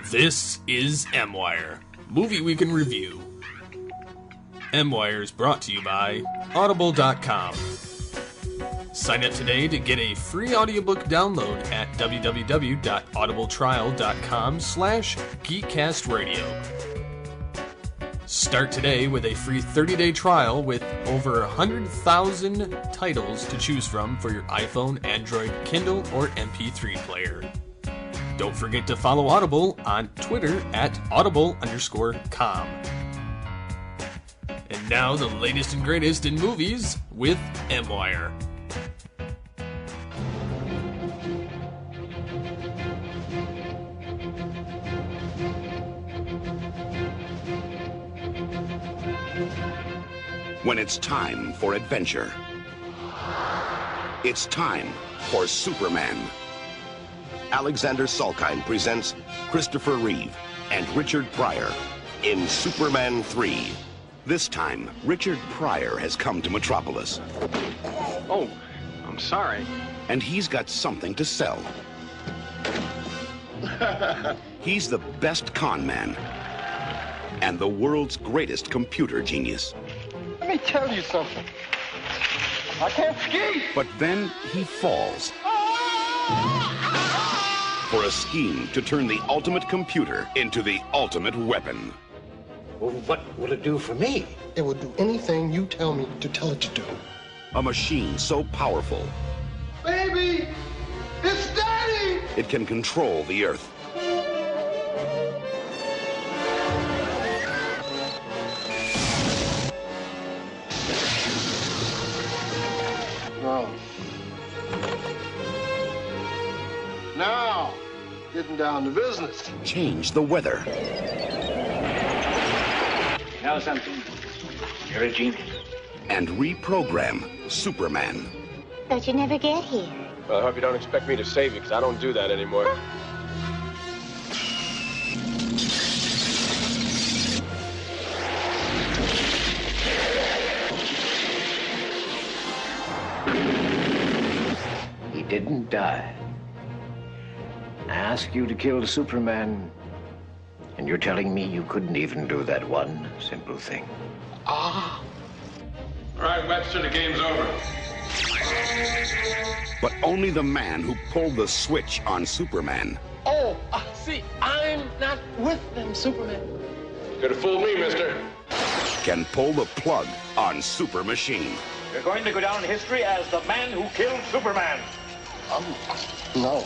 This is MWIRE, Movie Week in Review. MWIRE is brought to you by Audible.com. Sign up today to get a free audiobook download at www.audibletrial.com/geekcastradio. Start today with a free 30-day trial with over 100,000 titles to choose from for your iPhone, Android, Kindle, or MP3 player. Don't forget to follow Audible on Twitter at audible_com. And now the latest and greatest in movies with MWIRE. When it's time for adventure, it's time for Superman. Alexander Salkind presents Christopher Reeve and Richard Pryor in Superman 3. This time, Richard Pryor has come to Metropolis. Oh, I'm sorry. And he's got something to sell. He's the best con man and the world's greatest computer genius. Let me tell you something. I can't ski. But then he falls for a scheme to turn the ultimate computer into the ultimate weapon. Well, what will it do for me? It will do anything you tell me to tell it to do. A machine so powerful, Baby! It's Daddy! it can control the Earth. No. Now, getting down to business. Change the weather. You know something? You're a genius. And reprogram Superman. Thought you'd never get here. Well, I hope you don't expect me to save you, because I don't do that anymore. He didn't die. I asked you to kill Superman, and you're telling me you couldn't even do that one simple thing. Ah. All right, Webster, the game's over. But only the man who pulled the switch on Superman Oh, see, I'm not with them, Superman. Could have fooled me, mister. can pull the plug on Super Machine. You're going to go down in history as the man who killed Superman. No.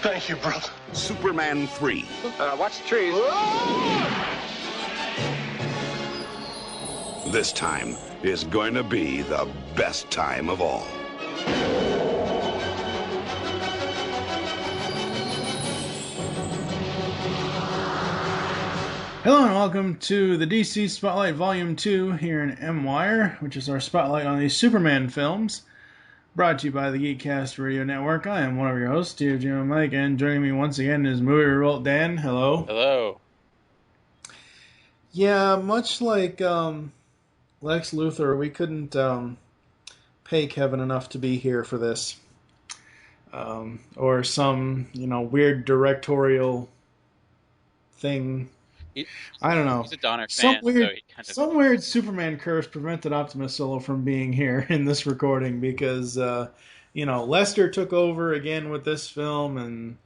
Thank you, brother. Superman 3. Watch the trees. This time is going to be the best time of all. Hello and welcome to the DC Spotlight Volume 2 here in MWIRE, which is our spotlight on these Superman films, brought to you by the Geekcast Radio Network. I am one of your hosts, Steve, Jim, and Mike, and joining me once again is Movie Revolt Dan. Hello. Hello. Yeah, much like Lex Luthor, we couldn't pay Kevin enough to be here for this. Or some, weird directorial thing. I don't know. He's a Donner fan, Some weird Superman curse prevented Optimus Solo from being here in this recording because, Lester took over again with this film, and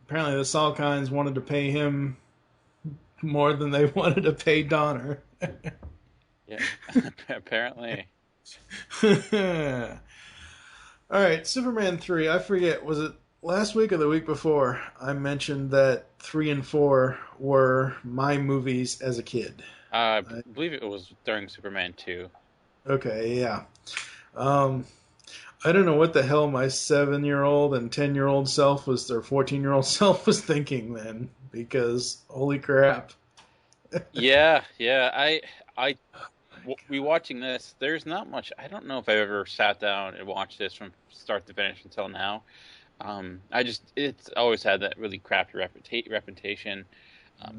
apparently the Salkinds wanted to pay him more than they wanted to pay Donner. Yeah, apparently. All right, Superman 3. I forget, was it last week or the week before I mentioned that 3 and 4 were my movies as a kid? I believe it was during Superman 2. Okay, yeah. I don't know what the hell my 7-year-old and 10-year-old self was, or 14-year-old self was thinking then, because holy crap. Yeah. We watching this, there's not much. I don't know if I ever sat down and watched this from start to finish until now. It's always had that really crappy reputation.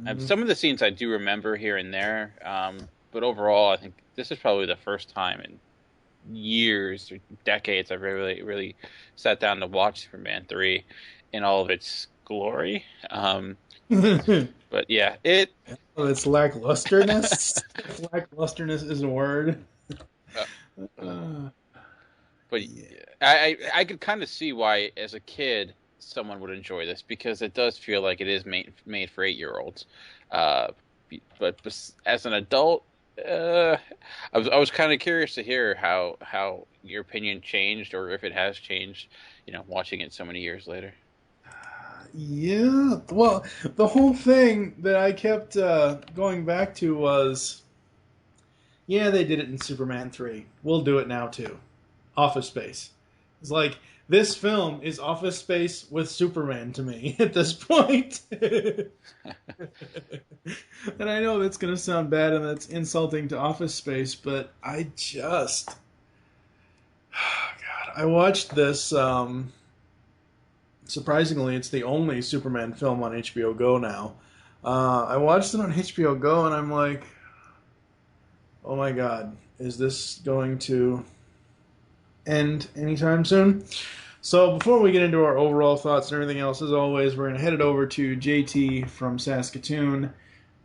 And some of the scenes I do remember here and there, but overall, I think this is probably the first time in years or decades I've really sat down to watch Superman 3 in all of its glory. But yeah, it's lacklusterness. Lacklusterness is a word. But I could kind of see why, as a kid, someone would enjoy this, because it does feel like it is made for 8-year-olds. But as an adult, I was kind of curious to hear how your opinion changed, or if it has changed, watching it so many years later. Yeah, well, the whole thing that I kept going back to was, yeah, they did it in Superman 3. We'll do it now too. Office Space. It's like, this film is Office Space with Superman to me at this point. And I know that's going to sound bad and that's insulting to Office Space, but I just... God, I watched this... Surprisingly, it's the only Superman film on HBO Go now. I watched it on HBO Go, and I'm like, oh my god, is this going to end anytime soon? So before we get into our overall thoughts and everything else, as always, we're going to head it over to JT from Saskatoon,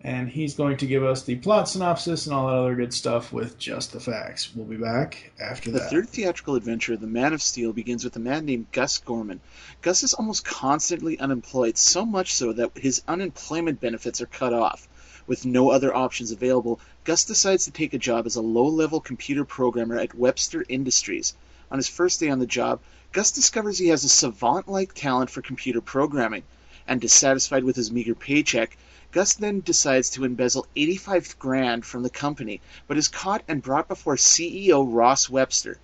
and he's going to give us the plot synopsis and all that other good stuff with just the facts. We'll be back after that. The third theatrical adventure of the Man of Steel begins with a man named Gus Gorman. Gus is almost constantly unemployed, so much so that his unemployment benefits are cut off. With no other options available, Gus decides to take a job as a low-level computer programmer at Webster Industries. On his first day on the job, Gus discovers he has a savant-like talent for computer programming, and dissatisfied with his meager paycheck, Gus then decides to embezzle $85,000 from the company, but is caught and brought before CEO Ross Webster.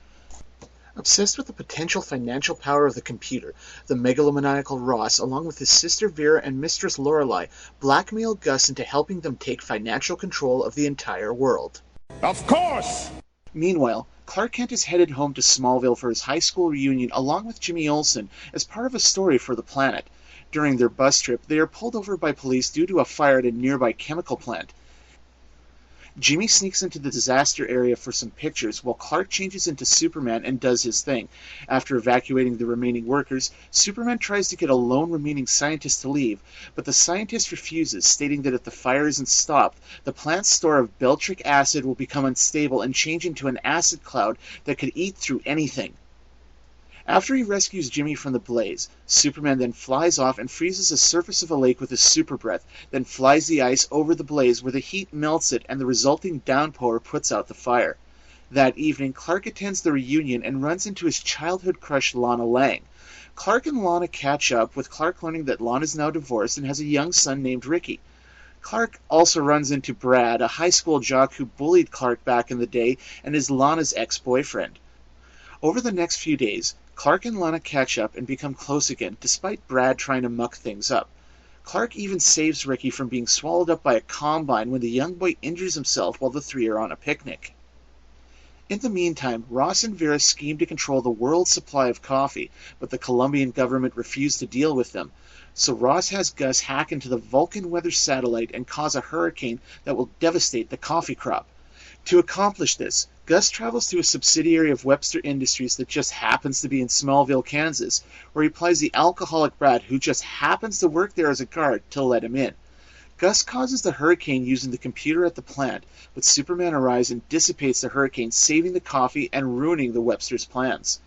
Obsessed with the potential financial power of the computer, the megalomaniacal Ross, along with his sister Vera and mistress Lorelei, blackmail Gus into helping them take financial control of the entire world. Of course! Meanwhile, Clark Kent is headed home to Smallville for his high school reunion along with Jimmy Olsen as part of a story for the planet. During their bus trip, they are pulled over by police due to a fire at a nearby chemical plant. Jimmy sneaks into the disaster area for some pictures, while Clark changes into Superman and does his thing. After evacuating the remaining workers, Superman tries to get a lone remaining scientist to leave, but the scientist refuses, stating that if the fire isn't stopped, the plant's store of beltric acid will become unstable and change into an acid cloud that could eat through anything. After he rescues Jimmy from the blaze, Superman then flies off and freezes the surface of a lake with his super breath, then flies the ice over the blaze where the heat melts it and the resulting downpour puts out the fire. That evening, Clark attends the reunion and runs into his childhood crush Lana Lang. Clark and Lana catch up, with Clark learning that Lana is now divorced and has a young son named Ricky. Clark also runs into Brad, a high school jock who bullied Clark back in the day and is Lana's ex-boyfriend. Over the next few days, Clark and Lana catch up and become close again, despite Brad trying to muck things up. Clark even saves Ricky from being swallowed up by a combine when the young boy injures himself while the three are on a picnic. In the meantime, Ross and Vera scheme to control the world's supply of coffee, but the Colombian government refused to deal with them. So Ross has Gus hack into the Vulcan weather satellite and cause a hurricane that will devastate the coffee crop. To accomplish this, Gus travels to a subsidiary of Webster Industries that just happens to be in Smallville, Kansas, where he plies the alcoholic Brad, who just happens to work there as a guard, to let him in. Gus causes the hurricane using the computer at the plant, but Superman arrives and dissipates the hurricane, saving the coffee and ruining the Webster's plans.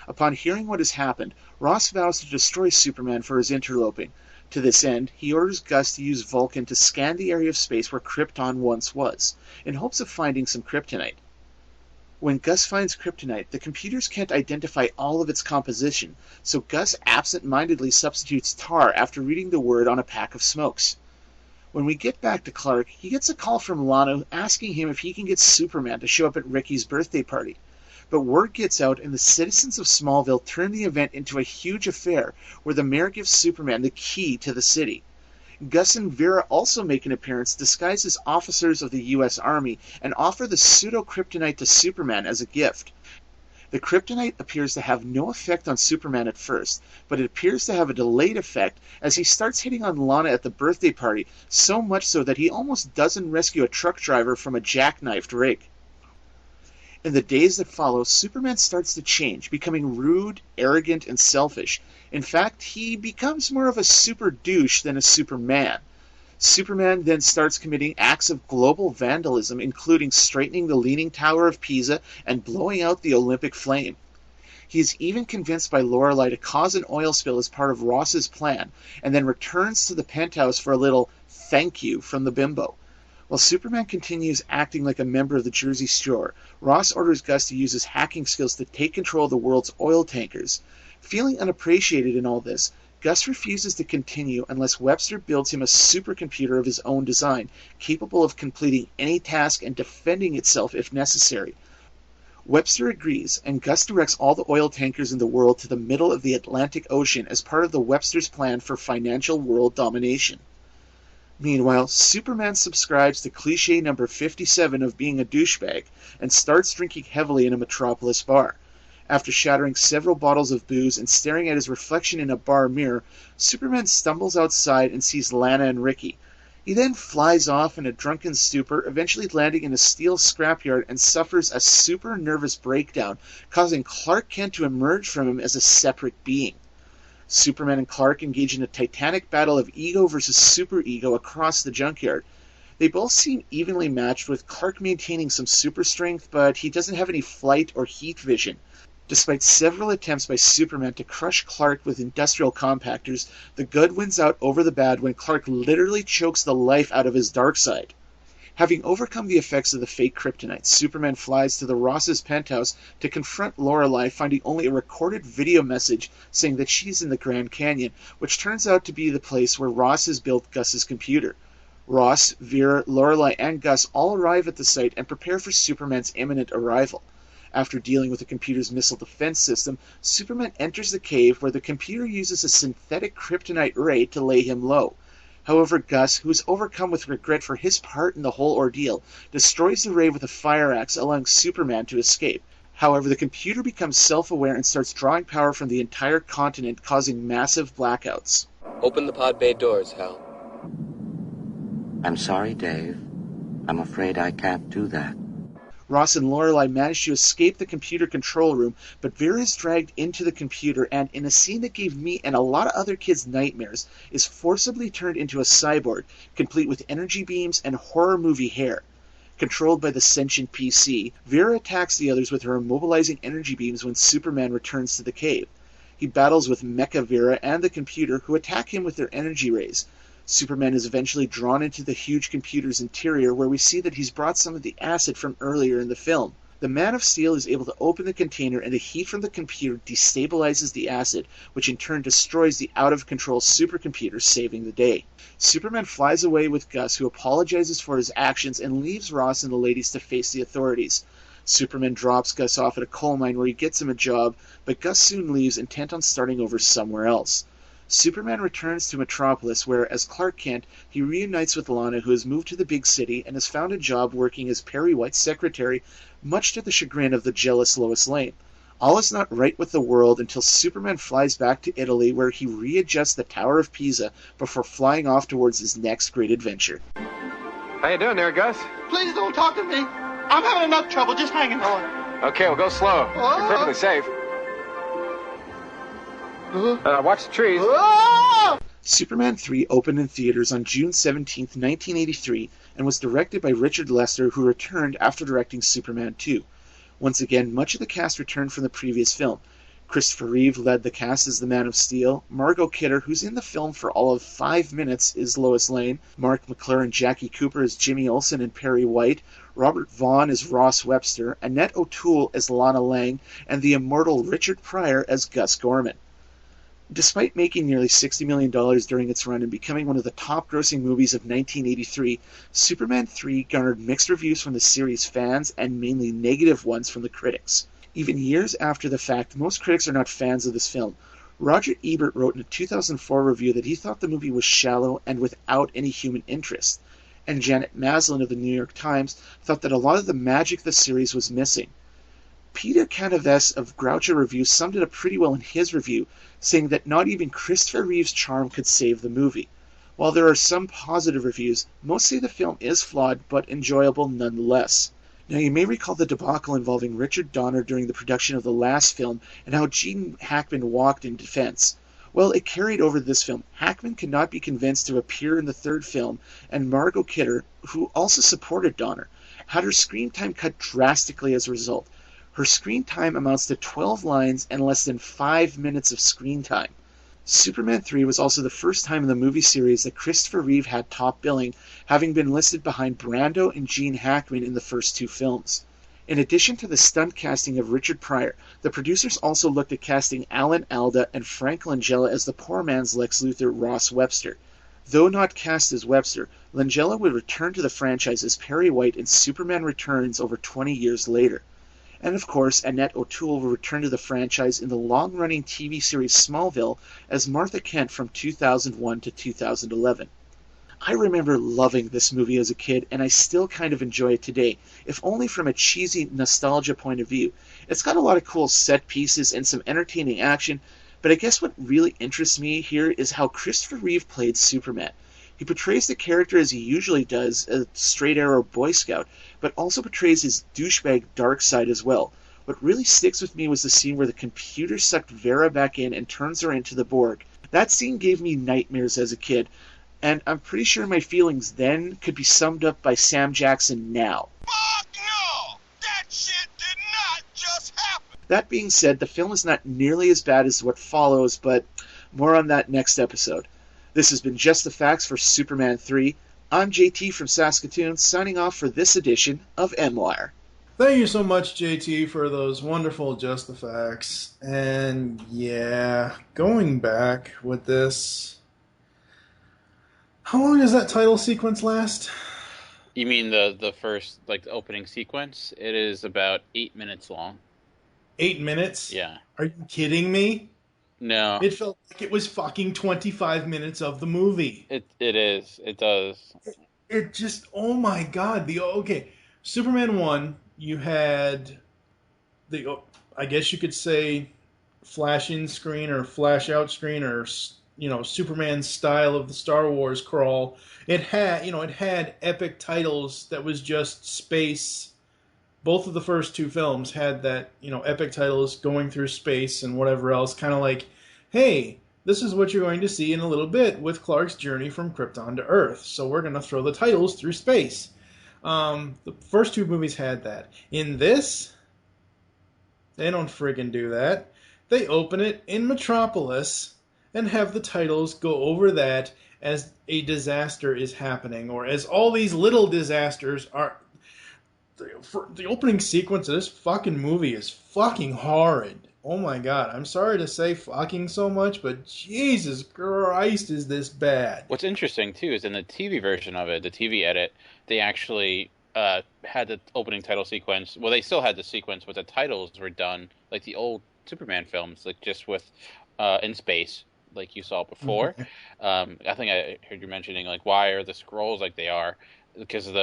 Upon hearing what has happened, Ross vows to destroy Superman for his interloping. To this end, he orders Gus to use Vulcan to scan the area of space where Krypton once was, in hopes of finding some kryptonite. When Gus finds kryptonite, the computers can't identify all of its composition, so Gus absent-mindedly substitutes tar after reading the word on a pack of smokes. When we get back to Clark, he gets a call from Lana asking him if he can get Superman to show up at Ricky's birthday party. But word gets out and the citizens of Smallville turn the event into a huge affair where the mayor gives Superman the key to the city. Gus and Vera also make an appearance disguised as officers of the U.S. Army and offer the pseudo-kryptonite to Superman as a gift. The kryptonite appears to have no effect on Superman at first, but it appears to have a delayed effect as he starts hitting on Lana at the birthday party, so much so that he almost doesn't rescue a truck driver from a jackknifed rig. In the days that follow, Superman starts to change, becoming rude, arrogant, and selfish. In fact, he becomes more of a super douche than a Superman. Superman then starts committing acts of global vandalism, including straightening the Leaning Tower of Pisa and blowing out the Olympic flame. He is even convinced by Lorelei to cause an oil spill as part of Ross's plan, and then returns to the penthouse for a little thank you from the bimbo. While Superman continues acting like a member of the Jersey Shore, Ross orders Gus to use his hacking skills to take control of the world's oil tankers. Feeling unappreciated in all this, Gus refuses to continue unless Webster builds him a supercomputer of his own design, capable of completing any task and defending itself if necessary. Webster agrees, and Gus directs all the oil tankers in the world to the middle of the Atlantic Ocean as part of the Webster's plan for financial world domination. Meanwhile, Superman subscribes to cliché number 57 of being a douchebag and starts drinking heavily in a Metropolis bar. After shattering several bottles of booze and staring at his reflection in a bar mirror, Superman stumbles outside and sees Lana and Ricky. He then flies off in a drunken stupor, eventually landing in a steel scrapyard and suffers a super nervous breakdown, causing Clark Kent to emerge from him as a separate being. Superman and Clark engage in a titanic battle of ego versus superego across the junkyard. They both seem evenly matched, with Clark maintaining some super strength, but he doesn't have any flight or heat vision. Despite several attempts by Superman to crush Clark with industrial compactors, the good wins out over the bad when Clark literally chokes the life out of his dark side. Having overcome the effects of the fake kryptonite, Superman flies to the Ross's penthouse to confront Lorelei, finding only a recorded video message saying that she's in the Grand Canyon, which turns out to be the place where Ross has built Gus's computer. Ross, Vera, Lorelei, and Gus all arrive at the site and prepare for Superman's imminent arrival. After dealing with the computer's missile defense system, Superman enters the cave where the computer uses a synthetic kryptonite ray to lay him low. However, Gus, who is overcome with regret for his part in the whole ordeal, destroys the ray with a fire axe, allowing Superman to escape. However, the computer becomes self-aware and starts drawing power from the entire continent, causing massive blackouts. Open the pod bay doors, Hal. I'm sorry, Dave. I'm afraid I can't do that. Ross and Lorelei manage to escape the computer control room, but Vera is dragged into the computer and, in a scene that gave me and a lot of other kids nightmares, is forcibly turned into a cyborg, complete with energy beams and horror movie hair. Controlled by the sentient PC, Vera attacks the others with her immobilizing energy beams when Superman returns to the cave. He battles with Mecha Vera and the computer, who attack him with their energy rays. Superman is eventually drawn into the huge computer's interior, where we see that he's brought some of the acid from earlier in the film. The Man of Steel is able to open the container, and the heat from the computer destabilizes the acid, which in turn destroys the out-of-control supercomputer, saving the day. Superman flies away with Gus, who apologizes for his actions and leaves Ross and the ladies to face the authorities. Superman drops Gus off at a coal mine where he gets him a job, but Gus soon leaves, intent on starting over somewhere else. Superman returns to Metropolis, where, as Clark Kent, he reunites with Lana, who has moved to the big city and has found a job working as Perry White's secretary, much to the chagrin of the jealous Lois Lane. All is not right with the world until Superman flies back to Italy, where he readjusts the Tower of Pisa before flying off towards his next great adventure. How you doing there, Gus? Please don't talk to me. I'm having enough trouble just hanging on. Okay, we'll go slow. You're perfectly safe. Watch the trees. Superman 3 opened in theaters on June 17, 1983, and was directed by Richard Lester, who returned after directing Superman 2. Once again, much of the cast returned from the previous film. Christopher Reeve led the cast as the Man of Steel. Margot Kidder, who's in the film for all of 5 minutes, is Lois Lane. Mark McClure and Jackie Cooper as Jimmy Olsen and Perry White. Robert Vaughn as Ross Webster. Annette O'Toole as Lana Lang. And the immortal Richard Pryor as Gus Gorman. Despite making nearly $60 million during its run and becoming one of the top-grossing movies of 1983, Superman 3 garnered mixed reviews from the series' fans and mainly negative ones from the critics. Even years after the fact, most critics are not fans of this film. Roger Ebert wrote in a 2004 review that he thought the movie was shallow and without any human interest, and Janet Maslin of the New York Times thought that a lot of the magic of the series was missing. Peter Canaves of Groucho Review summed it up pretty well in his review, saying that not even Christopher Reeve's charm could save the movie. While there are some positive reviews, most say the film is flawed but enjoyable nonetheless. Now, you may recall the debacle involving Richard Donner during the production of the last film and how Gene Hackman walked in defense. Well, it carried over to this film. Hackman could not be convinced to appear in the third film, and Margot Kidder, who also supported Donner, had her screen time cut drastically as a result. Her screen time amounts to 12 lines and less than 5 minutes of screen time. Superman 3 was also the first time in the movie series that Christopher Reeve had top billing, having been listed behind Brando and Gene Hackman in the first two films. In addition to the stunt casting of Richard Pryor, the producers also looked at casting Alan Alda and Frank Langella as the poor man's Lex Luthor, Ross Webster. Though not cast as Webster, Langella would return to the franchise as Perry White in Superman Returns over 20 years later. And of course, Annette O'Toole will return to the franchise in the long-running TV series Smallville as Martha Kent from 2001 to 2011. I remember loving this movie as a kid, and I still kind of enjoy it today, if only from a cheesy nostalgia point of view. It's got a lot of cool set pieces and some entertaining action, but I guess what really interests me here is how Christopher Reeve played Superman. He portrays the character as he usually does, a straight arrow Boy Scout, but also portrays his douchebag dark side as well. What really sticks with me was the scene where the computer sucked Vera back in and turns her into the Borg. That scene gave me nightmares as a kid, and I'm pretty sure my feelings then could be summed up by Sam Jackson now. Fuck no! That shit did not just happen! That being said, the film is not nearly as bad as what follows, but more on that next episode. This has been Just the Facts for Superman 3. I'm JT from Saskatoon, signing off for this edition of MWIRE. Thank you so much, JT, for those wonderful Just the Facts. And yeah, going back with this, how long does that title sequence last? You mean the first, like, the opening sequence? It is about 8 minutes long. 8 minutes? Yeah. Are you kidding me? No. It felt like it was fucking 25 minutes of the movie. It is. It does. It just, oh my god. Okay, Superman 1, you had the, I guess you could say, flash in screen or flash out screen, or, you know, Superman style of the Star Wars crawl. It had epic titles that was just space. Both of the first two films had that, epic titles going through space and whatever else, kind of like, hey, this is what you're going to see in a little bit with Clark's journey from Krypton to Earth. So we're going to throw the titles through space. The first two movies had that. In this, they don't friggin' do that. They open it in Metropolis and have the titles go over that as a disaster is happening, or as all these little disasters are. The opening sequence of this fucking movie is fucking horrid. Oh my god, I'm sorry to say fucking so much, but Jesus Christ, is this bad. What's interesting, too, is in the TV version of it, the TV edit, they actually had the opening title sequence. Well, they still had the sequence, but the titles were done like the old Superman films, like just with in space, like you saw before. I think I heard you mentioning, like, why are the scrolls like they are? Because in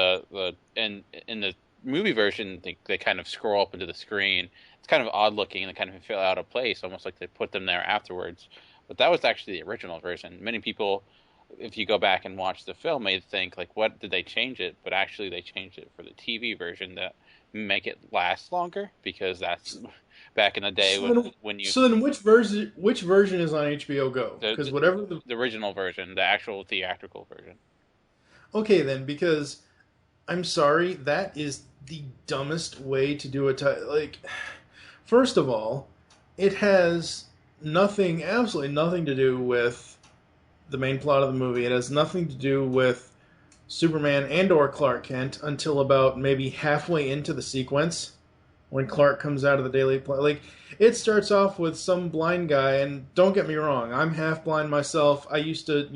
the movie version, they kind of scroll up into the screen. It's kind of odd looking, and they kind of feel out of place, almost like they put them there afterwards. But that was actually the original version. Many people, if you go back and watch the film, may think, like, what did they change it? But actually they changed it for the TV version to make it last longer, because that's back in the day when you... So then which version is on HBO Go? Because whatever the original version, the actual theatrical version. Okay then, because I'm sorry, that is the dumbest way to do it. Like, first of all, it has absolutely nothing to do with the main plot of the movie. It has nothing to do with Superman and or Clark Kent until about maybe halfway into the sequence, when Clark comes out of the Daily Planet. Like, it starts off with some blind guy, and don't get me wrong, I'm half blind myself. I used to,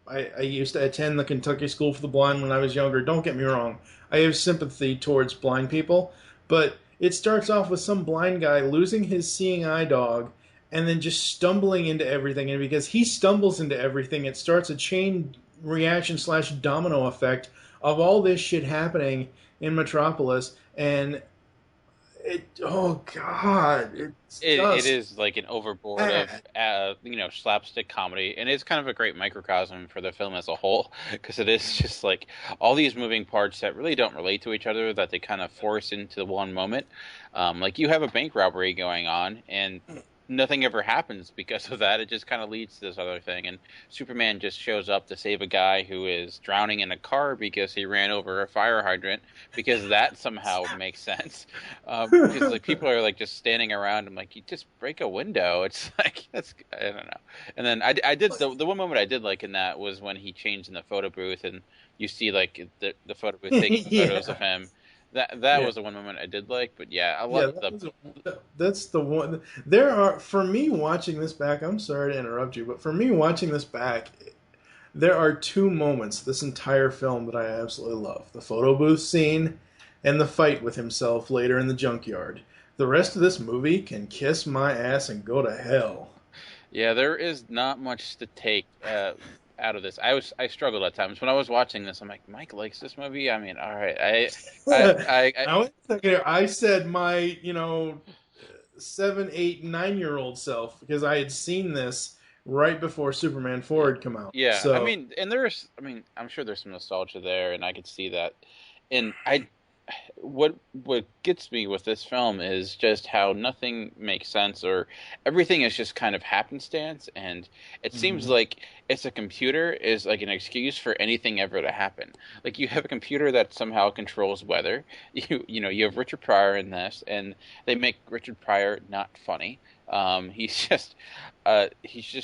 I used to attend the Kentucky School for the Blind when I was younger. Don't get me wrong. I have sympathy towards blind people. But it starts off with some blind guy losing his seeing eye dog and then just stumbling into everything. And because he stumbles into everything, it starts a chain reaction / domino effect of all this shit happening in Metropolis. And Oh God, it's It just is like an overboard of slapstick comedy, and it's kind of a great microcosm for the film as a whole, because it is just like all these moving parts that really don't relate to each other that they kind of force into one moment. Like you have a bank robbery going on, and nothing ever happens because of that. It just kind of leads to this other thing, and Superman just shows up to save a guy who is drowning in a car because he ran over a fire hydrant, because that somehow makes sense. Because like people are like just standing around. I'm like, you just break a window. It's like I don't know. And then I did the one moment I did like in that was when he changed in the photo booth, and you see like the photo booth taking photos of him. That was the one moment I did like, but yeah, I love that's the one. There are, for me watching this back. I'm sorry to interrupt you, but for me watching this back, there are two moments this entire film that I absolutely love: the photo booth scene and the fight with himself later in the junkyard. The rest of this movie can kiss my ass and go to hell. Yeah, there is not much to take out of this. I struggled at times when I was watching this. I'm like, Mike likes this movie. I mean, all right, Now, wait a second here. I said my 7, 8, 9-year-old self, because I had seen this right before Superman 4 had come out. Yeah, So, I mean, and I'm sure there's some nostalgia there, and I could see that. And what gets me with this film is just how nothing makes sense, or everything is just kind of happenstance, and it seems like it's a computer is like an excuse for anything ever to happen. Like you have a computer that somehow controls weather. You have Richard Pryor in this, and they make Richard Pryor not funny. He's just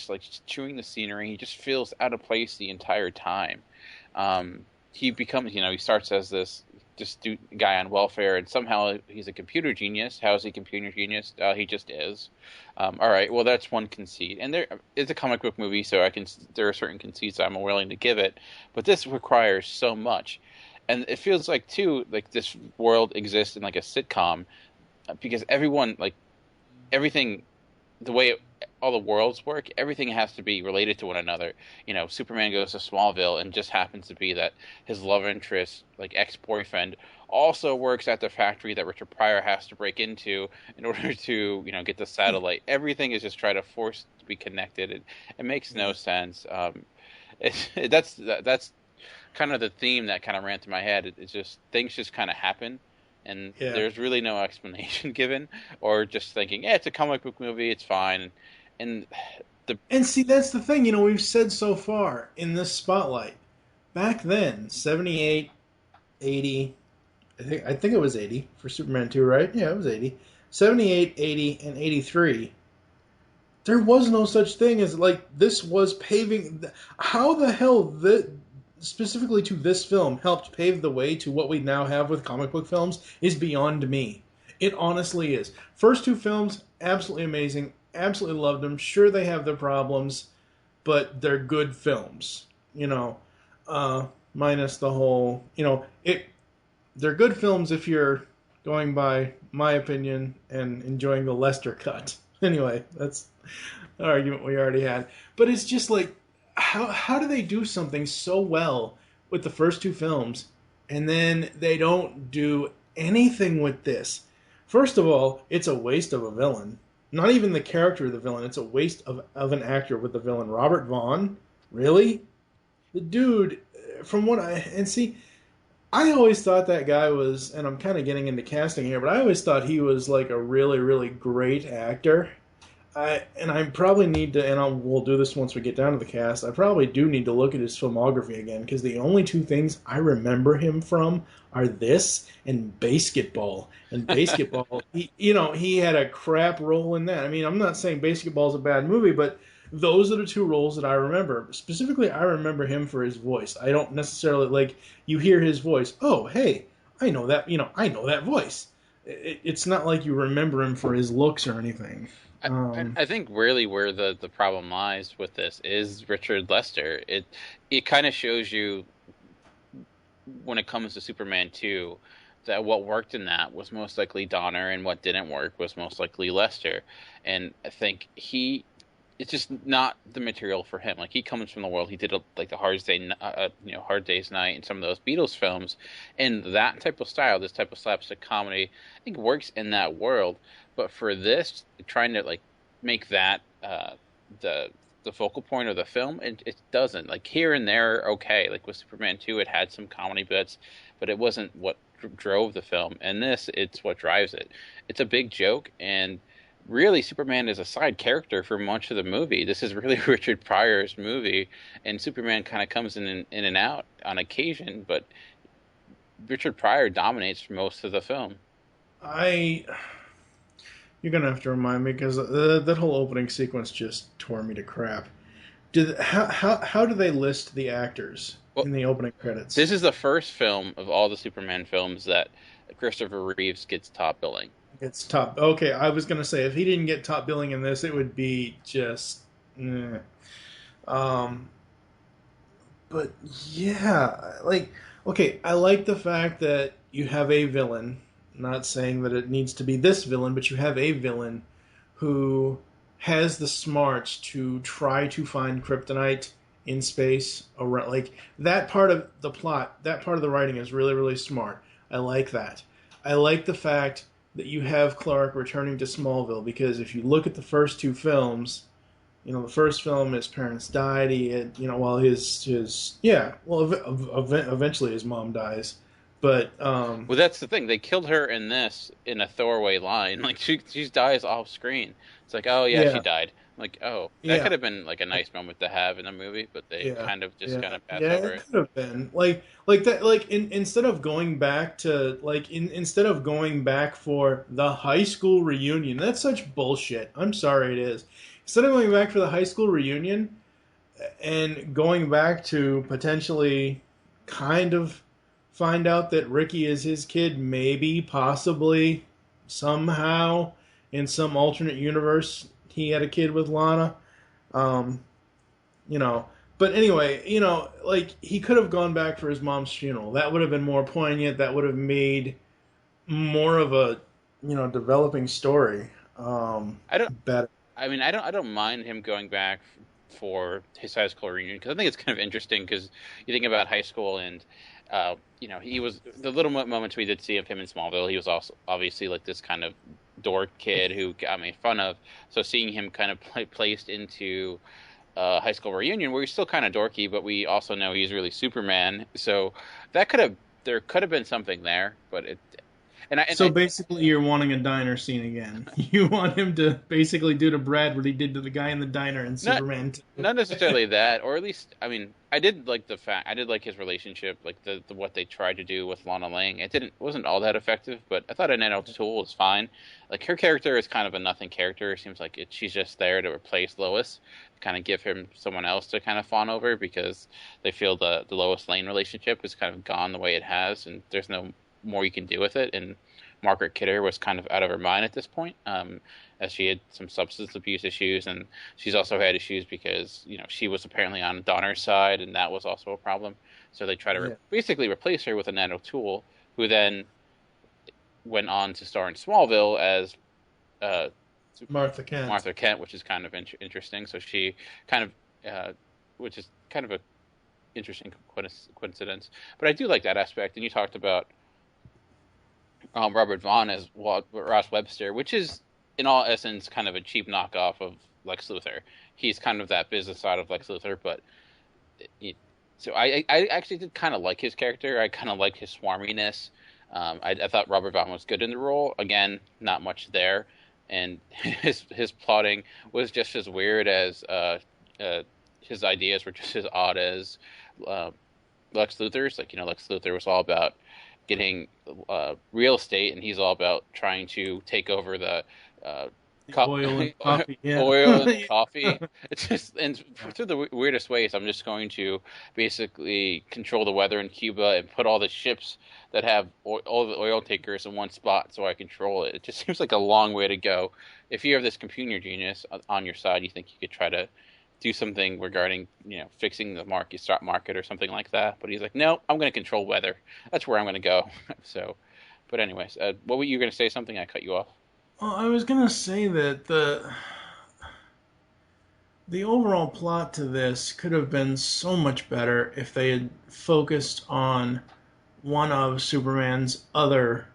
like chewing the scenery. He just feels out of place the entire time. He becomes, he starts as this just guy on welfare, and somehow he's a computer genius. How is he a computer genius? He just is. All right, well that's one conceit, and there it's a comic book movie, so there are certain conceits I'm willing to give it, but this requires so much, and it feels like too like this world exists in like a sitcom, because everyone like everything, the way all the worlds work, everything has to be related to one another. Superman goes to Smallville, and just happens to be that his love interest, like ex-boyfriend, also works at the factory that Richard Pryor has to break into in order to, get the satellite. Everything is just trying to force to be connected. It makes no sense. That's kind of the theme that kind of ran through my head. It's just things just kind of happen, and there's really no explanation given, or just thinking, yeah, it's a comic book movie, it's fine. And see, that's the thing, we've said so far in this spotlight. Back then, 78, 80, I think it was 80 for Superman 2, right? Yeah, it was 80. 78, 80, and 83. There was no such thing as, like, this was paving... How the hell, specifically to this film, helped pave the way to what we now have with comic book films is beyond me. It honestly is. First two films, absolutely amazing. Absolutely loved them. Sure, they have their problems, but they're good films. Minus the whole, they're good films if you're going by my opinion and enjoying the Lester cut. Anyway, that's an argument we already had. But it's just like, how do they do something so well with the first two films, and then they don't do anything with this? First of all, it's a waste of a villain. Not even the character of the villain. It's a waste of an actor with the villain. Robert Vaughn? Really? The dude, from what I always thought that guy was, and I'm kind of getting into casting here, but I always thought he was like a really, really great actor. I probably need to, and we'll do this once we get down to the cast, I probably do need to look at his filmography again, because the only two things I remember him from are this and Basketball. And Basketball, he had a crap role in that. I mean, I'm not saying Basketball's a bad movie, but those are the two roles that I remember. Specifically, I remember him for his voice. I don't necessarily, like, you hear his voice, oh, hey, I know that, I know that voice. It's not like you remember him for his looks or anything. I think really where the problem lies with this is Richard Lester. It kind of shows you, when it comes to Superman 2, that what worked in that was most likely Donner, and what didn't work was most likely Lester. And I think he it's just not the material for him. Like, he comes from the world. He did like the Hard Day's Night, and some of those Beatles films, and that type of style, this type of slapstick comedy, I think works in that world. But for this, trying to like make that the focal point of the film, it doesn't. Like, here and there, okay. Like with Superman 2, it had some comedy bits, but it wasn't what drove the film. And this, it's what drives it. It's a big joke, and really, Superman is a side character for much of the movie. This is really Richard Pryor's movie, and Superman kind of comes in and out on occasion, but Richard Pryor dominates for most of the film. You're gonna have to remind me, because that whole opening sequence just tore me to crap. How do they list the actors in the opening credits? This is the first film of all the Superman films that Christopher Reeves gets top billing. It's top. Okay, I was gonna say, if he didn't get top billing in this, it would be just. But yeah, like, okay, I like the fact that you have a villain. Not saying that it needs to be this villain, but you have a villain who has the smarts to try to find kryptonite in space. Around, like, that part of the plot, that part of the writing is really, really smart. I like that. I like the fact that you have Clark returning to Smallville, because if you look at the first two films, the first film, his parents died. He had, eventually his mom dies. But well, that's the thing. They killed her in this in a throwaway line. Like, she dies off screen. It's like, oh yeah, she died. Like, oh, that could have been like a nice moment to have in a movie, but they kind of passed over it. Yeah, it could have been like that. Like, instead of going back to instead of going back for the high school reunion, that's such bullshit. I'm sorry, it is. Instead of going back for the high school reunion and going back to potentially kind of find out that Ricky is his kid, maybe, possibly, somehow, in some alternate universe, he had a kid with Lana. But anyway, like, he could have gone back for his mom's funeral. That would have been more poignant. That would have made more of a, developing story. Better. I mean, I don't mind him going back for his high school reunion, because I think it's kind of interesting, because you think about high school, and he was the little moments we did see of him in Smallville. He was also obviously like this kind of dork kid who got made fun of. So seeing him kind of placed into high school reunion, where he's still kind of dorky, but we also know he's really Superman. So there could have been something there, but it. Basically, you're wanting a diner scene again. You want him to basically do to Brad what he did to the guy in the diner in Superman 2. Not necessarily that, or at least, I mean, I did like his relationship, like the what they tried to do with Lana Lang. It wasn't all that effective, but I thought Annette O'Toole was fine. Like, her character is kind of a nothing character. It seems like she's just there to replace Lois, to kind of give him someone else to kind of fawn over, because they feel the Lois Lane relationship has kind of gone the way it has, and there's no more you can do with it. And Margaret Kidder was kind of out of her mind at this point, as she had some substance abuse issues, and she's also had issues because she was apparently on Donner's side, and that was also a problem. So they try to basically replace her with Annette O'Toole, who then went on to star in Smallville as Martha Kent, which is kind of interesting. So she kind of, which is kind of a interesting coincidence. But I do like that aspect. And you talked about Robert Vaughn as Ross Webster, which is in all essence kind of a cheap knockoff of Lex Luthor. He's kind of that business side of Lex Luthor, but so I actually did kind of like his character. I kind of liked his swarminess. I thought Robert Vaughn was good in the role. Again, not much there, and his plotting was just as weird as his ideas were just as odd as Lex Luthor's. Like, Lex Luthor was all about getting real estate, and he's all about trying to take over the oil and coffee. Yeah. Oil and coffee. It's just, and through the weirdest ways, I'm just going to basically control the weather in Cuba and put all the ships that have all the oil tankers in one spot so I control it. It just seems like a long way to go. If you have this computer genius on your side, you think you could try to do something regarding, fixing the stock market or something like that. But he's like, no, I'm going to control weather. That's where I'm going to go. So, but anyways, what were you going to say? Something? I cut you off. Well, I was going to say that the overall plot to this could have been so much better if they had focused on one of Superman's other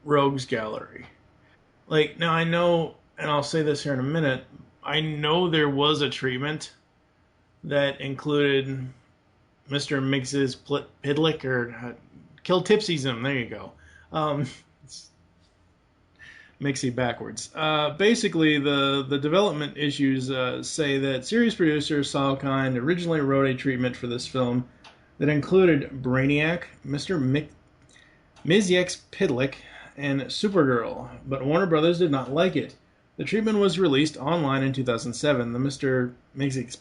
rogues gallery. Like, now I know, and I'll say this here in a minute, I know there was a treatment that included Mr. Miggs's Pidlick, or Kill Tipsyism, there you go. Mixie backwards. Basically, the development issues say that series producer Salkind originally wrote a treatment for this film that included Brainiac, Mr. Mizek's Pidlick, and Supergirl, but Warner Brothers did not like it. The treatment was released online in 2007. The Mr. Mizek's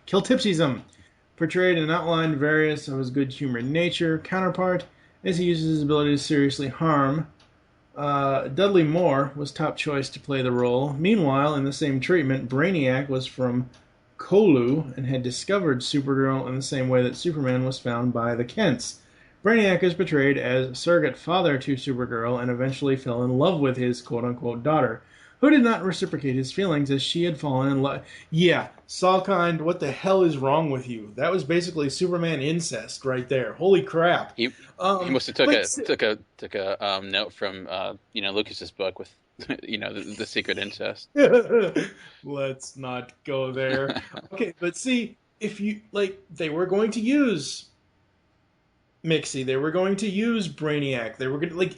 Kill Tipsyism portrayed and outlined various of his good-humored nature counterpart as he uses his ability to seriously harm. Dudley Moore was top choice to play the role. Meanwhile, in the same treatment, Brainiac was from Kolu and had discovered Supergirl in the same way that Superman was found by the Kents. Brainiac is portrayed as a surrogate father to Supergirl and eventually fell in love with his quote-unquote daughter, who did not reciprocate his feelings as she had fallen in love. Yeah, Salkind, what the hell is wrong with you? That was basically Superman incest right there. Holy crap! He must have took a note from Lucas's book with the secret incest. Let's not go there. Okay, but see, if you they were going to use Mixie, they were going to use Brainiac, they were going to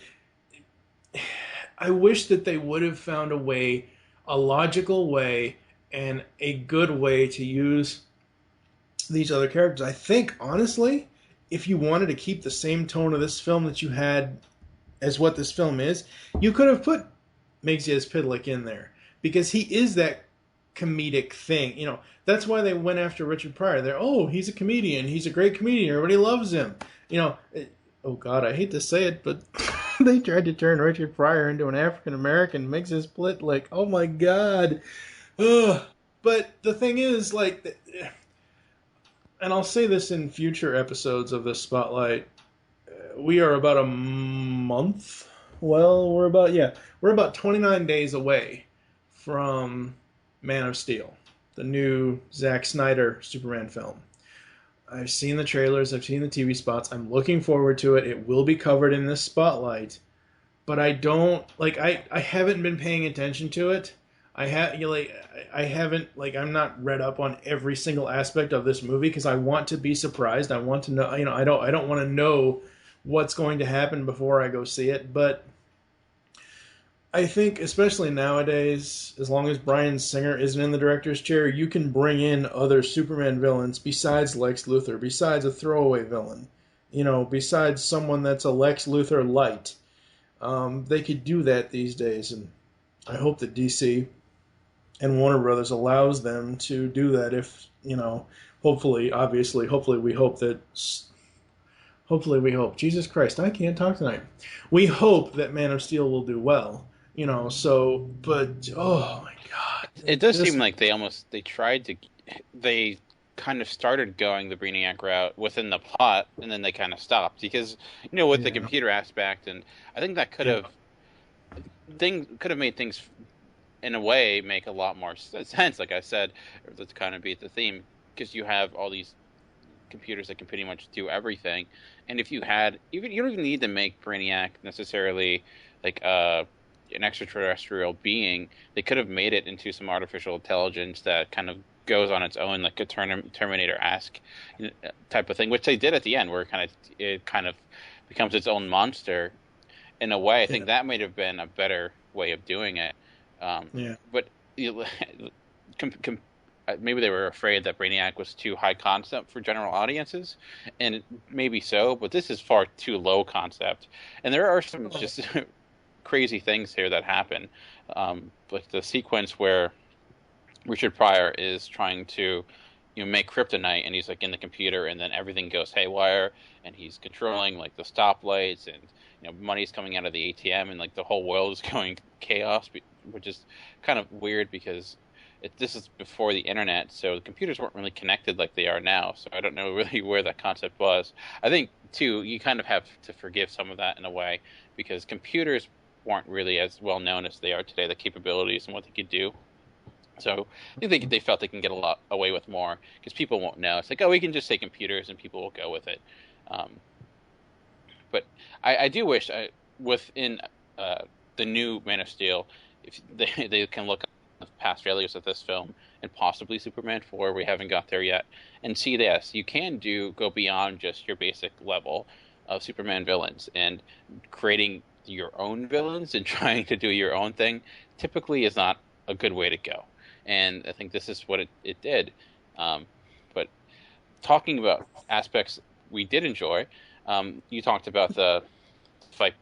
I wish that they would have found a way, a logical way, and a good way to use these other characters. I think, honestly, if you wanted to keep the same tone of this film that you had as what this film is, you could have put Miggsy Pidlick in there, because he is that comedic thing. That's why they went after Richard Pryor. He's a comedian. He's a great comedian. Everybody loves him. Oh God, I hate to say it, but they tried to turn Richard Pryor into an African American Miggsy Pidlick. Oh my God. Ugh. But the thing is, and I'll say this in future episodes of this Spotlight, we are about a month. Well, we're about 29 days away from Man of Steel, the new Zack Snyder Superman film. I've seen the trailers, I've seen the TV spots. I'm looking forward to it. It will be covered in this Spotlight, but I haven't been paying attention to it. I haven't, I'm not read up on every single aspect of this movie because I want to be surprised. I want to know, I don't want to know what's going to happen before I go see it, but I think, especially nowadays, as long as Bryan Singer isn't in the director's chair, you can bring in other Superman villains besides Lex Luthor, besides a throwaway villain, besides someone that's a Lex Luthor light. They could do that these days, and I hope that DC and Warner Brothers allows them to do that if, hopefully we hope, Jesus Christ, I can't talk tonight. We hope that Man of Steel will do well. But oh my God. It does seem like they kind of started going the Brainiac route within the plot, and then they kind of stopped because, with the computer aspect, and I think that could have made things in a way make a lot more sense. Like I said, let's kind of beat the theme, because you have all these computers that can pretty much do everything, and if you don't even need to make Brainiac necessarily like an extraterrestrial being. They could have made it into some artificial intelligence that kind of goes on its own, like a Terminator-esque type of thing, which they did at the end, where it kind of becomes its own monster. In a way, I think that might have been a better way of doing it. But maybe they were afraid that Brainiac was too high concept for general audiences, and maybe so, but this is far too low concept. And there are some just crazy things here that happen, like the sequence where Richard Pryor is trying to make kryptonite, and he's in the computer, and then everything goes haywire, and he's controlling the stoplights, and money's coming out of the ATM, and the whole world is going chaos, which is kind of weird because this is before the internet, so the computers weren't really connected like they are now. So I don't know really where that concept was. I think too, you kind of have to forgive some of that in a way, because computers weren't really as well known as they are today, the capabilities and what they could do. So I think they felt they can get a lot away with more because people won't know. It's like, oh, we can just say computers and people will go with it. But I do wish within the new Man of Steel, if they can look at past failures of this film and possibly Superman 4, we haven't got there yet, and see this. You can go beyond just your basic level of Superman villains, and creating your own villains and trying to do your own thing typically is not a good way to go. And I think this is what it did. But talking about aspects we did enjoy, you talked about the fight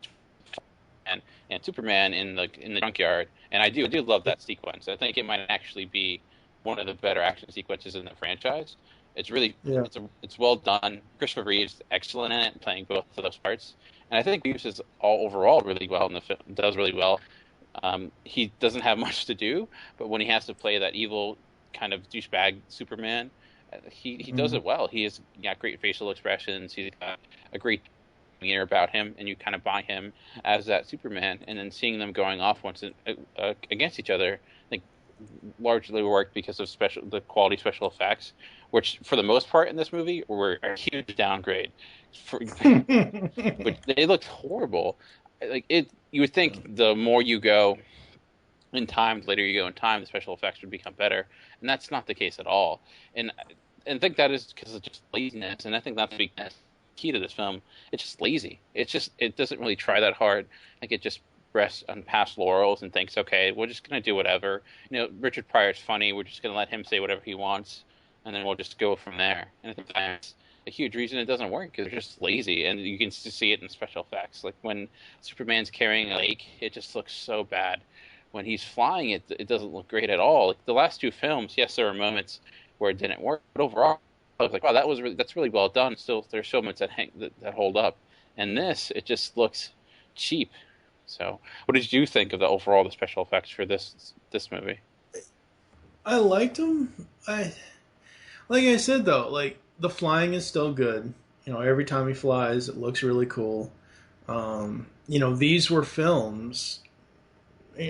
and Superman in the junkyard, and I do love that sequence. I think it might actually be one of the better action sequences in the franchise. It's really it's well done. Christopher Reeve's excellent in it, playing both of those parts, and I think Reeves is overall really well in the film. Does really well. He doesn't have much to do, but when he has to play that evil kind of douchebag Superman, he does it well. He has got great facial expressions. He's got a great demeanor about him, and you kind of buy him as that Superman. And then seeing them going off once against each other, I think largely worked because of the quality special effects, which for the most part in this movie were a huge downgrade. But they looked horrible. Like you would think the more you go in time, the later you go in time, the special effects would become better, and that's not the case at all. And I think that is because of just laziness, and I think that's the key to this film. It's just lazy. It doesn't really try that hard. Like it just rests on past laurels and thinks, okay, we're just gonna do whatever. Richard Pryor's funny. We're just gonna let him say whatever he wants, and then we'll just go from there. And I think that's a huge reason it doesn't work because they're just lazy, and you can see it in special effects. Like when Superman's carrying a lake, it just looks so bad. When he's flying, it doesn't look great at all. Like the last two films, yes, there were moments where it didn't work, but overall, I was like, wow, that's really well done. Still, there's moments that hold up, and this, it just looks cheap. So, what did you think of the special effects for this movie? I liked them. Like I said though, like the flying is still good. Every time he flies, it looks really cool. These were films.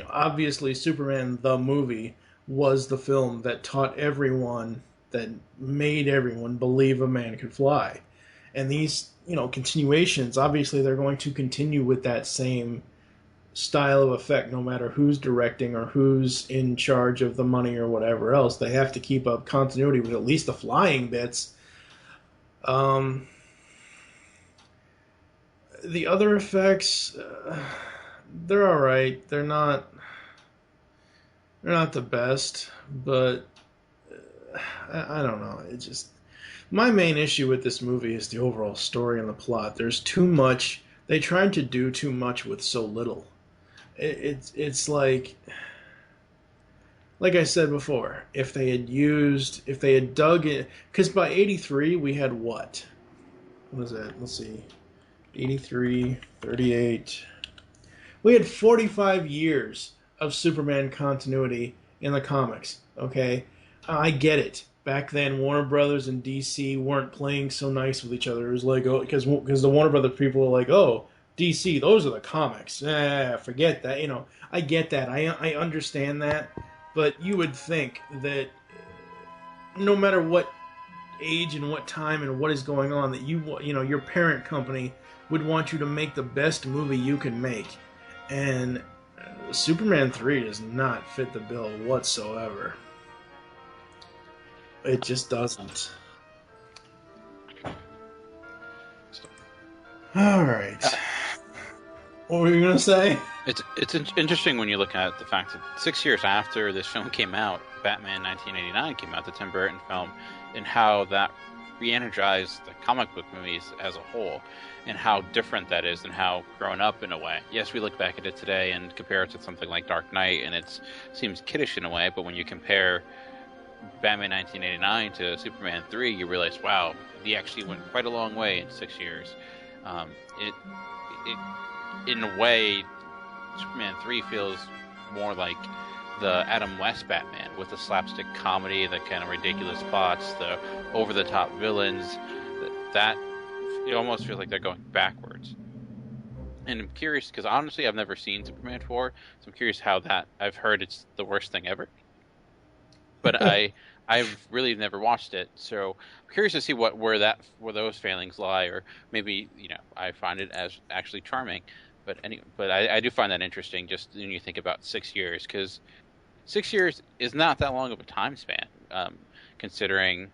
Obviously, Superman the movie was the film that taught everyone, that made everyone believe a man could fly. And these, continuations, obviously they're going to continue with that same style of effect no matter who's directing or who's in charge of the money or whatever else. They have to keep up continuity with at least the flying bits. The other effects, they're all right. They're not the best, but I don't know. It just, my main issue with this movie is the overall story and the plot. There's too much. They tried to do too much with so little. It's like I said before, if they had dug in, because by 83 we had what was that? Let's see, 83, 38. We had 45 years of Superman continuity in the comics, okay? I get it. Back then, Warner Brothers and DC weren't playing so nice with each other. It was like, oh, because the Warner Brothers people were like, oh, DC, those are the comics. Forget that. I get that. I understand that. But you would think that no matter what age and what time and what is going on, that your parent company would want you to make the best movie you can make. And Superman 3 does not fit the bill whatsoever. It just doesn't. All right. What were you going to say? It's interesting when you look at the fact that 6 years after this film came out, Batman 1989 came out, the Tim Burton film, and how that re-energized the comic book movies as a whole, and how different that is and how grown up in a way. Yes, we look back at it today and compare it to something like Dark Knight, and it seems kiddish in a way, but when you compare Batman 1989 to Superman 3, you realize, wow, he actually went quite a long way in 6 years. In a way, Superman 3 feels more like the Adam West Batman, with the slapstick comedy, the kind of ridiculous plots, the over-the-top villains. That it almost feels like they're going backwards. And I'm curious, because honestly, I've never seen Superman 4, so I'm curious how that. I've heard it's the worst thing ever. but I've really never watched it, so I'm curious to see where those failings lie, or maybe I find it as actually charming. But I do find that interesting, just when you think about 6 years, because 6 years is not that long of a time span, considering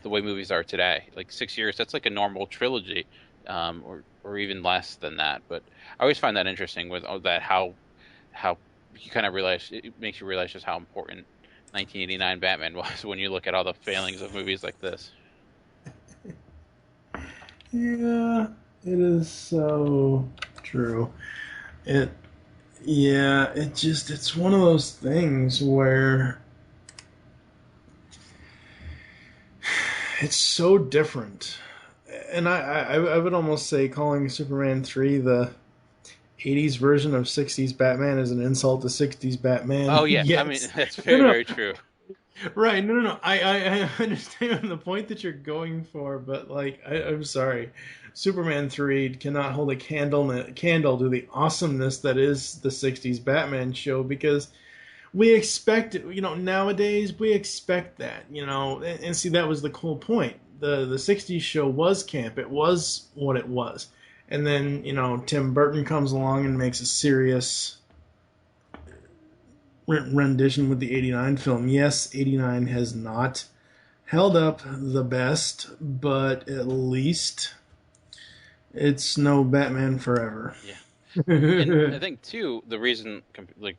the way movies are today. Like 6 years, that's like a normal trilogy, or even less than that. But I always find that interesting with that how you kind of realize, it makes you realize just how important 1989 Batman was when you look at all the failings of movies like this. Yeah, it is so true. It's one of those things where it's so different. And I would almost say calling Superman 3 the 80s version of 60s Batman is an insult to 60s Batman. Oh, yeah. Yes. I mean, that's very true. Right. No. I understand the point that you're going for, but, like, I'm sorry. Superman 3 cannot hold a candle to the awesomeness that is the 60s Batman show, because we expect it, nowadays we expect that, and see, that was the whole point. The 60s show was camp. It was what it was. And then, Tim Burton comes along and makes a serious rendition with the 89 film. Yes, 89 has not held up the best, but at least it's no Batman Forever. Yeah. And I think, too, the reason, like,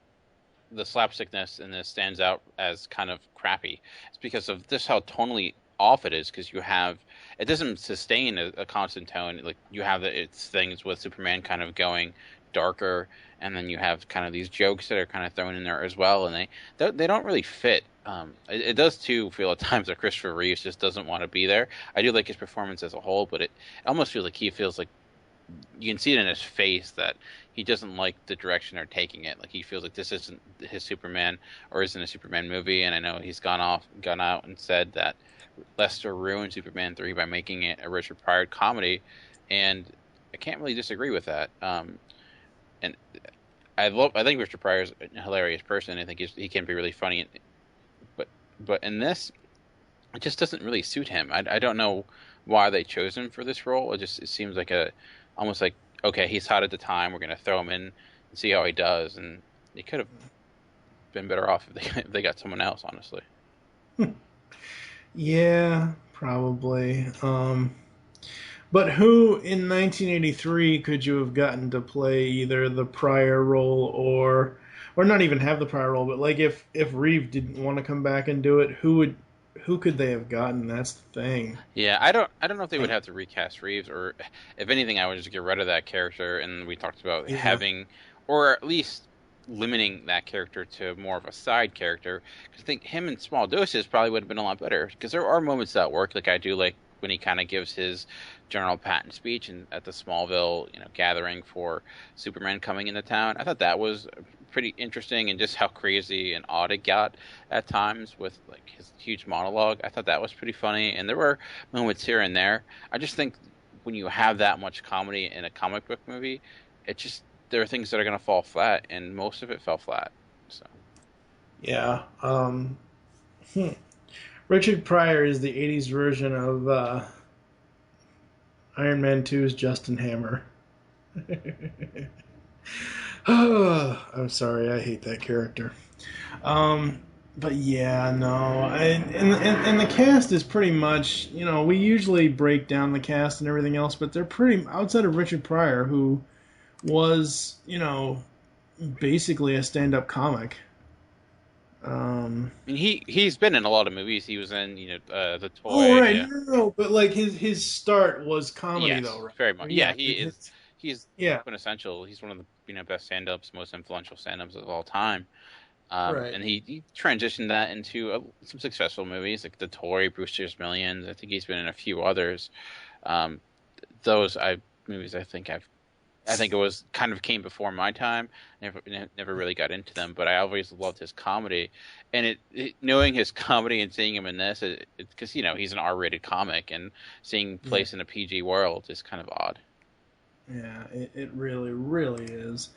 the slapstickness in this stands out as kind of crappy is because of this, how tonally off it is, because it doesn't sustain a constant tone. Like, you have its things with Superman kind of going darker, and then you have kind of these jokes that are kind of thrown in there as well, and they don't really fit. It does too feel at times that Christopher Reeves just doesn't want to be there. I do like his performance as a whole, but it almost feels like he feels like, you can see it in his face that he doesn't like the direction they're taking it. Like, he feels like this isn't his Superman, or isn't a Superman movie. And I know he's gone out and said that Lester ruined Superman 3 by making it a Richard Pryor comedy, and I can't really disagree with that. And I think Richard Pryor is a hilarious person. I think he can be really funny, but in this, it just doesn't really suit him. I don't know why they chose him for this role. It seems like almost like, okay, he's hot at the time, we're going to throw him in and see how he does. And he could have been better off if they got someone else, honestly. Yeah, probably. But who in 1983 could you have gotten to play either the Pryor role or not even have the Pryor role, but, like, if Reeve didn't want to come back and do it, who could they have gotten? That's the thing. Yeah, I don't know if they would have to recast Reeves, or if anything, I would just get rid of that character. And we talked about having, or at least limiting that character to more of a side character. Because I think him in small doses probably would have been a lot better. Because there are moments that work. Like, I do like when he kind of gives his General Patton speech at the Smallville, gathering for Superman coming into town. I thought that was pretty interesting, and just how crazy and odd it got at times with, like, his huge monologue. I thought that was pretty funny, and there were moments here and there. I just think when you have that much comedy in a comic book movie, there are things that are going to fall flat, and most of it fell flat. So, yeah. Richard Pryor is the 80s version of Iron Man 2's Justin Hammer. I'm sorry, I hate that character. But yeah, no, and the cast is pretty much, we usually break down the cast and everything else, but they're pretty, outside of Richard Pryor, who was, basically a stand-up comic. I mean, he's been in a lot of movies. He was in, The Toy. Oh, right, yeah. No, but, like, his start was comedy, yes, though, right? Very much. Yeah, he's quintessential. He's one of the best stand-ups, most influential stand-ups of all time. Right. And he transitioned that into some successful movies, like The Toy, Brewster's Millions. I think he's been in a few others. Movies I think it was kind of came before my time. Never really got into them, but I always loved his comedy. And knowing his comedy and seeing him in this, because he's an R-rated comic, and seeing place in a PG world is kind of odd. Yeah, it really, really is.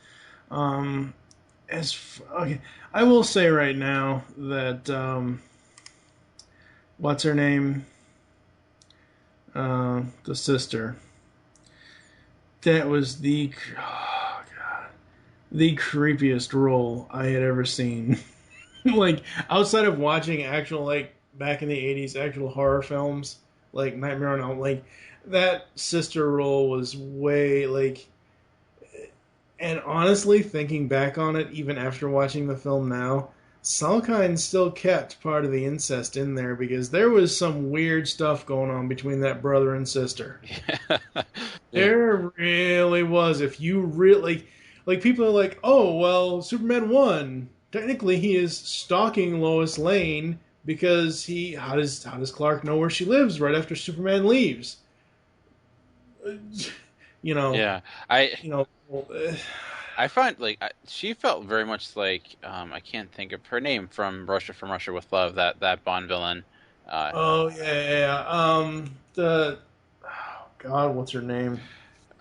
Okay, I will say right now that what's her name? The sister. That was the creepiest role I had ever seen. Like outside of watching actual like back in the '80s actual horror films like Nightmare on Elm, like that sister role was way like. And honestly, thinking back on it, even after watching the film now, Salkind still kept part of the incest in there because there was some weird stuff going on between that brother and sister. There really was. If you really like, people are like, "Oh, well, Superman won." Technically, he is stalking Lois Lane because how does Clark know where she lives right after Superman leaves? You know, Yeah, you know. I find like she felt very much like I can't think of her name from Russia with Love, that Bond villain. Oh yeah. The oh God, what's her name?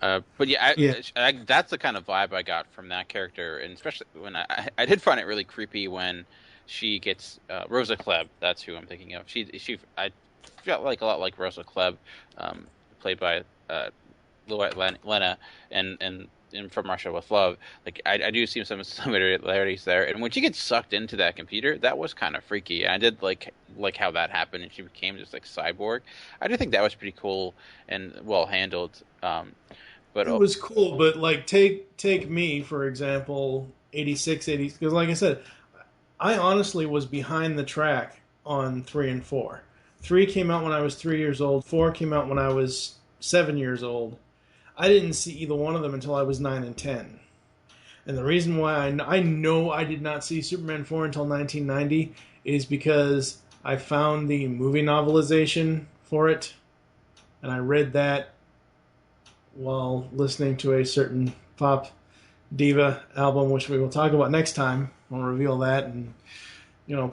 But yeah, Yeah. that's the kind of vibe I got from that character, and especially when I did find it really creepy when she gets Rosa Klebb. That's who I'm thinking of. I felt like a lot like Rosa Klebb, played by Lena, and from Russia with Love. Like I do see some similarities there. And when she gets sucked into that computer, that was kind of freaky. And I did like how that happened, and she became just like cyborg. I do think that was pretty cool and well handled. But It was cool, but like take me for example, 86, 80, because like I said, I honestly was behind the track on 3 and 4. 3 came out when I was 3 years old. 4 came out when I was 7 years old. I didn't see either one of them until I was 9 and 10. And the reason why I know I did not see Superman 4 until 1990 is because I found the movie novelization for it, and I read that while listening to a certain pop diva album, which we will talk about next time. I'll reveal that, and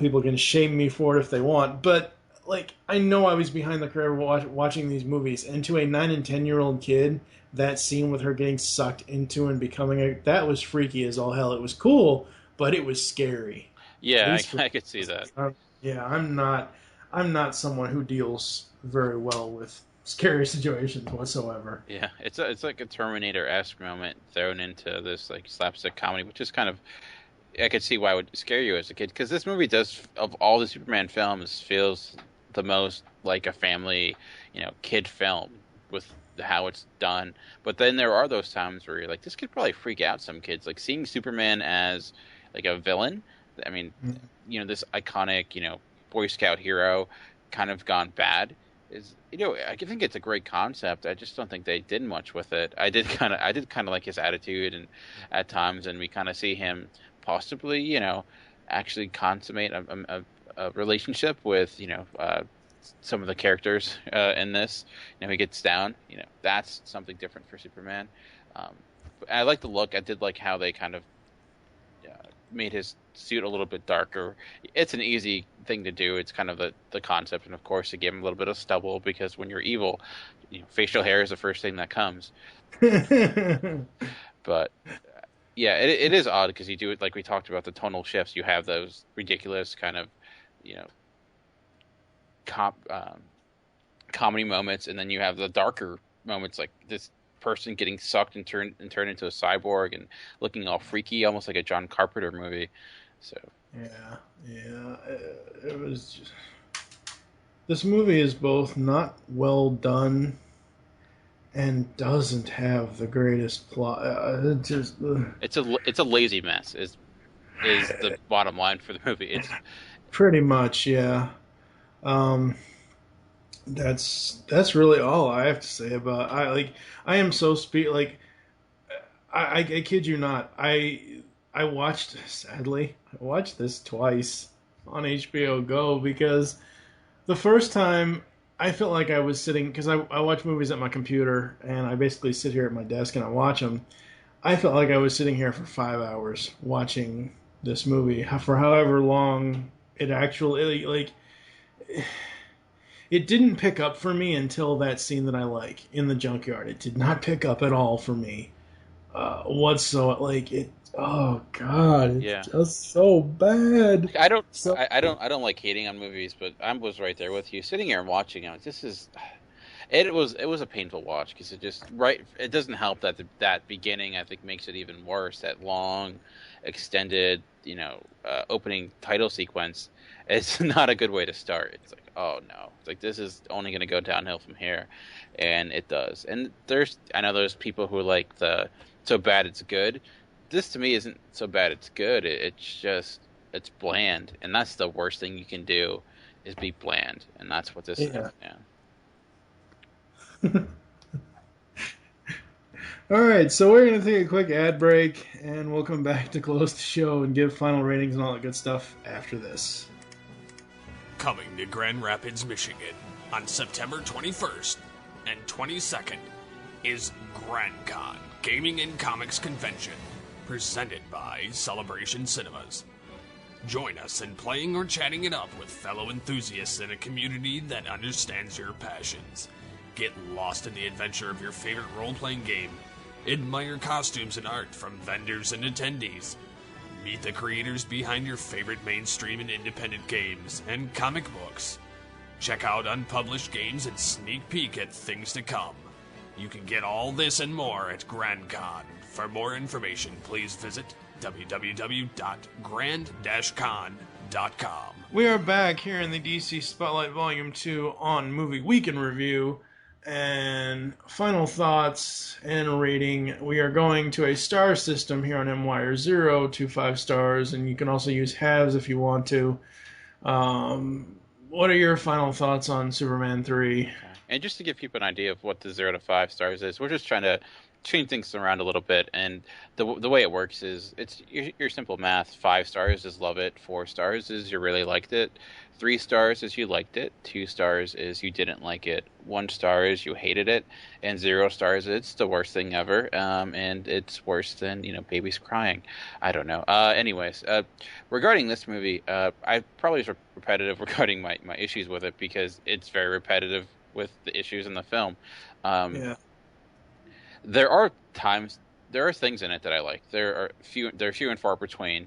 people can shame me for it if they want. But like, I know I was behind the curve watching these movies, and to a 9 and 10-year-old kid, that scene with her getting sucked into and becoming that was freaky as all hell. It was cool, but it was scary. Yeah, I could see that. Yeah, I'm not someone who deals very well with scary situations whatsoever. Yeah, it's like a Terminator-esque moment thrown into this like slapstick comedy, which is kind of, I could see why it would scare you as a kid, because this movie does, of all the Superman films, feels the most like a family, kid film with how it's done. But then there are those times where you're like, this could probably freak out some kids. Like seeing Superman as like a villain. I mean, this iconic, Boy Scout hero kind of gone bad is, I think it's a great concept. I just don't think they did much with it. I did kind of like his attitude, and at times, and we kind of see him possibly, actually consummate a relationship with, some of the characters in this. He gets down. That's something different for Superman. I like the look. I did like how they kind of made his suit a little bit darker. It's an easy thing to do. It's kind of the concept, and of course, to give him a little bit of stubble, because when you're evil, facial hair is the first thing that comes. But yeah, it is odd because you do it like we talked about the tonal shifts. You have those ridiculous kind of, comedy moments, and then you have the darker moments, like this person getting sucked and turned into a cyborg and looking all freaky, almost like a John Carpenter movie. So yeah, it was just, this movie is both not well done and doesn't have the greatest plot. It's a lazy mess. Is the bottom line for the movie? It's pretty much, yeah. That's really all I have to say about. I am so I kid you not. I watched this twice on HBO Go because the first time I felt like I was sitting, because I watch movies at my computer and I basically sit here at my desk and I watch them. I felt like I was sitting here for 5 hours watching this movie for however long it actually It didn't pick up for me until that scene that I like in the junkyard. It did not pick up at all for me whatsoever. Like it. Oh God, it's Yeah. just so bad. I don't like hating on movies, but I was right there with you, sitting here and watching them. It was a painful watch because it doesn't help that that beginning I think makes it even worse. That long, extended opening title sequence. It's not a good way to start. It's like, oh no, it's like this is only going to go downhill from here, and it does. And I know there's people who are like the so bad it's good. This to me isn't so bad it's good. It's bland, and that's the worst thing you can do is be bland, and that's what this is. Yeah. Alright, so we're going to take a quick ad break, and we'll come back to close the show and give final ratings and all that good stuff after this. Coming to Grand Rapids, Michigan on September 21st and 22nd is GrandCon Gaming and Comics Convention, presented by Celebration Cinemas. Join us in playing or chatting it up with fellow enthusiasts in a community that understands your passions. Get lost in the adventure of your favorite role-playing game. Admire costumes and art from vendors and attendees. Meet the creators behind your favorite mainstream and independent games and comic books. Check out unpublished games and sneak peek at things to come. You can get all this and more at GrandCon. For more information, please visit www.grand-con.com. We are back here in the DC Spotlight Volume 2 on Movie Week in Review. And final thoughts and rating. We are going to a star system here on MWIRE, 0 to 5 stars, and you can also use halves if you want to. What are your final thoughts on Superman 3? And just to give people an idea of what the 0 to 5 stars is, we're just trying to change things around a little bit, and the way it works is it's your simple math. 5 stars is love it, 4 stars is you really liked it, 3 stars is you liked it, 2 stars is you didn't like it, 1 star is you hated it, and 0 stars it's the worst thing ever, and it's worse than babies crying. I don't know. Anyways, regarding this movie, I probably was repetitive regarding my issues with it because it's very repetitive with the issues in the film. Yeah. There are things in it that I like. They're few and far between.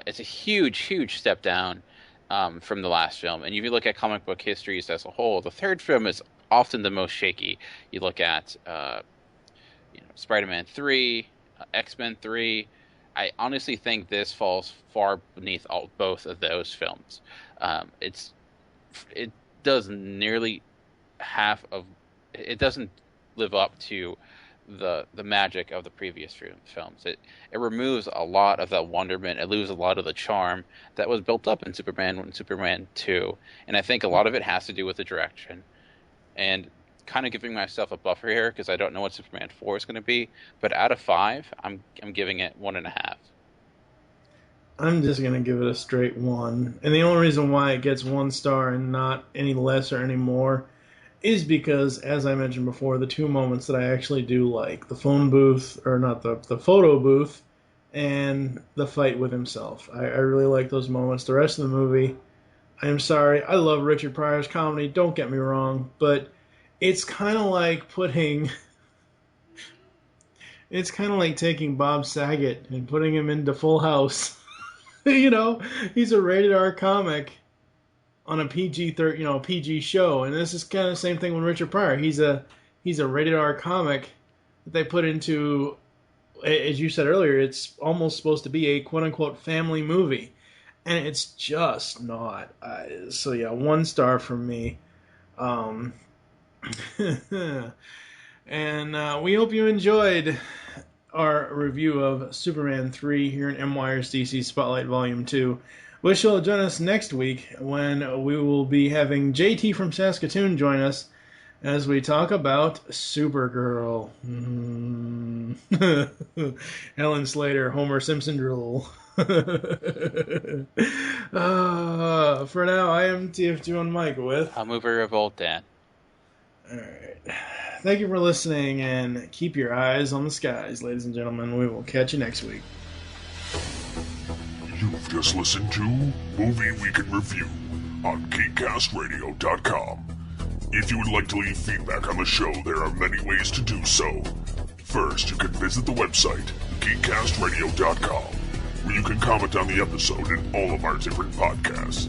It's a huge step down from the last film. And if you look at comic book histories as a whole, the third film is often the most shaky. You look at Spider-Man 3, X-Men 3. I honestly think this falls far beneath both of those films. It does nearly half of. It doesn't live up to the magic of the previous films. It removes a lot of that wonderment. It loses a lot of the charm that was built up in Superman 1 and Superman 2. And I think a lot of it has to do with the direction. And kind of giving myself a buffer here because I don't know what Superman 4 is going to be. But out of 5, I'm giving it 1.5. I'm just going to give it a straight 1. And the only reason why it gets 1 star and not any less or any more is because, as I mentioned before, the 2 moments that I actually do like, the phone booth, or not the photo booth, and the fight with himself. I really like those moments. The rest of the movie, I'm sorry, I love Richard Pryor's comedy, don't get me wrong, but it's kind of like it's kind of like taking Bob Saget and putting him into Full House. He's a rated R comic on a PG show, and this is kind of the same thing with Richard Pryor. He's a rated R comic that they put into, as you said earlier, it's almost supposed to be a quote unquote family movie, and it's just not. So yeah, 1 star from me. And we hope you enjoyed our review of Superman 3 here in MWIRE's DC Spotlight Volume 2. Wish you'll join us next week when we will be having JT from Saskatoon join us as we talk about Supergirl. Helen Slater, Homer Simpson drool. For now, I am TF2 on Mike with... I'll move a revolt, Dan. Alright. Thank you for listening, and keep your eyes on the skies, ladies and gentlemen. We will catch you next week. You've just listened to Movie Week in Review on KeekCastRadio.com. If you would like to leave feedback on the show, there are many ways to do so. First, you can visit the website, geekcastradio.com, where you can comment on the episode and all of our different podcasts.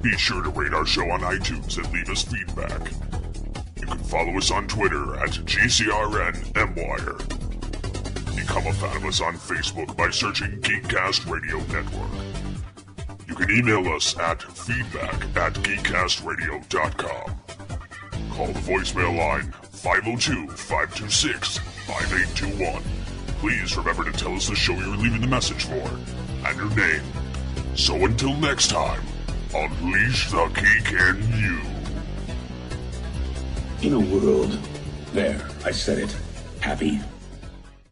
Be sure to rate our show on iTunes and leave us feedback. You can follow us on Twitter at GCRN MWIRE. Become a fan of us on Facebook by searching Geekcast Radio Network. You can email us at feedback@geekcastradio.com. Call the voicemail line 502-526-5821. Please remember to tell us the show you're leaving the message for and your name. So until next time, unleash the geek in you. In a world, there, I said it, happy,